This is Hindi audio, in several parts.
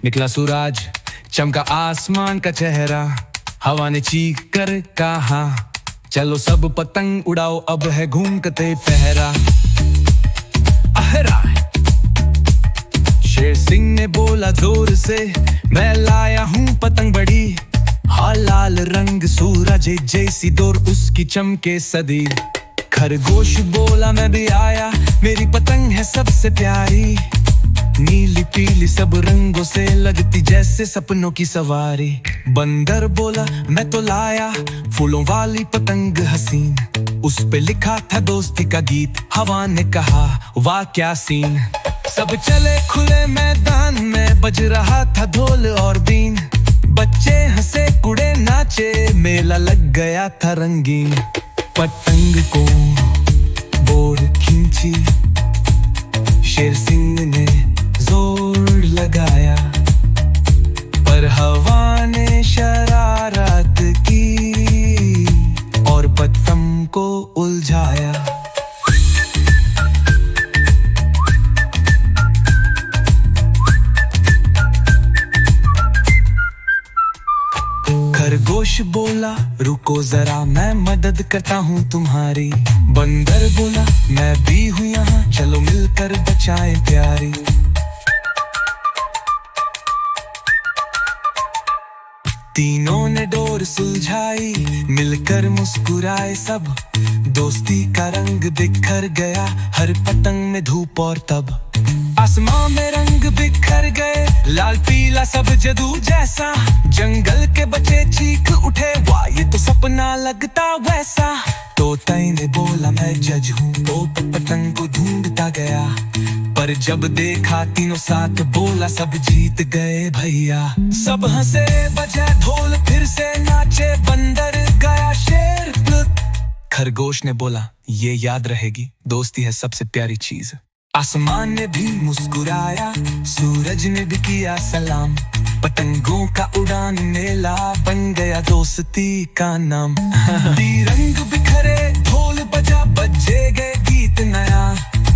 निकला सूरज, चमका आसमान का चेहरा, हवा ने चीख कर कहा, चलो सब पतंग उड़ाओ, अब है घूमते पहरा। आहरा, शेर सिंह ने बोला जोर से, मैं लाया हूँ पतंग बड़ी, हाँ लाल रंग सूरज जैसी डोर उसकी चमके सदी। खरगोश बोला मैं भी आया, मेरी पतंग है सबसे प्यारी, नीली पीली सब रंगों से लगती जैसे सपनों की सवारी। बंदर बोला मैं तो लाया फूलों वाली पतंग हसीन, उस पे लिखा था दोस्ती का गीत, हवा ने कहा वाह क्या सीन। सब चले खुले मैदान में, बज रहा था ढोल और बीन, बच्चे हंसे कुड़े नाचे, मेला लग गया था रंगीन। पतंग को बोर खींची, शेर सिंह ने जोर लगाया, पर हवा ने शरारत की और पतंग को उलझाया। खरगोश बोला रुको जरा, मैं मदद करता हूँ तुम्हारी। बंदर बोला मैं भी हूँ यहाँ, चलो मिलकर बचाएं प्यारी। तीनों ने डोर सुलझाई, मिलकर मुस्कुराए सब, दोस्ती का रंग बिखर गया, हर पतंग में धूप और तब। आसमां में रंग बिखर गए, लाल पीला सब जादू जैसा, जंगल के बच्चे चीख उठे, वाह ये तो सपना लगता वैसा। तोते ने बोला मैं जज हूँ, तो पतंग को ढूंढता गया, पर जब देखा तीनों साथ, बोला सब जीत गए भैया। सब हंसे बजा ढोल फिर से नाचे, बंदर गया शेर। खरगोश ने बोला ये याद रहेगी, दोस्ती है सबसे प्यारी चीज। आसमान ने भी मुस्कुराया, सूरज ने भी किया सलाम, पतंगों का उड़ान मेला बन गया दोस्ती का नाम। रंग बिखरे ढोल बजा, बजे गए गीत नया,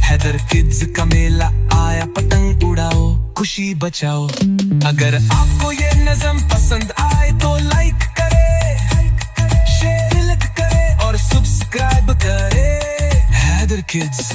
हैदर किड्स का मेला आया, पतंग उड़ाओ खुशी बचाओ। अगर आपको ये नज़म पसंद आए तो लाइक करे, शेयर करे और सब्सक्राइब करे। हैदर किड्स।